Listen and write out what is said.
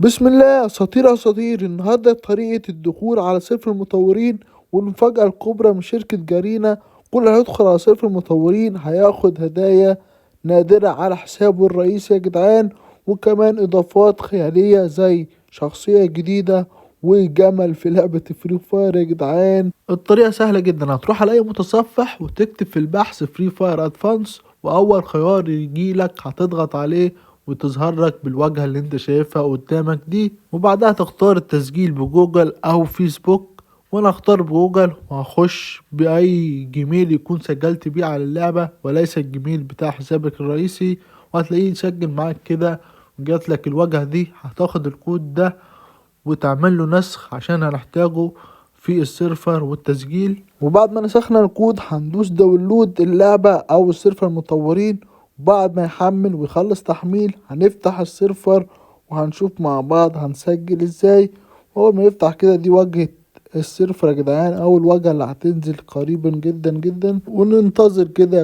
بسم الله. اساطير اساطير النهارده طريقة الدخول على سيرفر المطورين، والمفاجأة الكبرى من شركة جارينا. كل اللي هيدخل على سيرفر المطورين هياخد هدايا نادرة على حسابه الرئيسي يا جدعان، وكمان اضافات خيالية زي شخصية جديدة وجمل في لعبة فري فاير يا جدعان. الطريقة سهلة جدا، هتروح على اي متصفح وتكتب في البحث فري فاير ادفانس، واول خيار يجيلك هتضغط عليه وتظهر لك بالواجهة اللي انت شايفها قدامك دي، وبعدها تختار التسجيل بجوجل او فيسبوك. وانا اختار بجوجل وهخش باي جيميل يكون سجلت بيه على اللعبة وليس الجيميل بتاع حسابك الرئيسي، وهتلاقيه يسجل معاك كده. وجات لك الواجهة دي، هتاخد الكود ده وتعمل له نسخ عشان هنحتاجه في السيرفر والتسجيل. وبعد ما نسخنا الكود هندوس داونلود اللعبة او السيرفر المطورين، وبعد ما يحمل ويخلص تحميل هنفتح السيرفر وهنشوف مع بعض هنسجل ازاي. اول ما يفتح كده دي واجهة السيرفر يا جدعان، اول واجهة اللي هتنزل قريبا جدا جدا، وننتظر كده.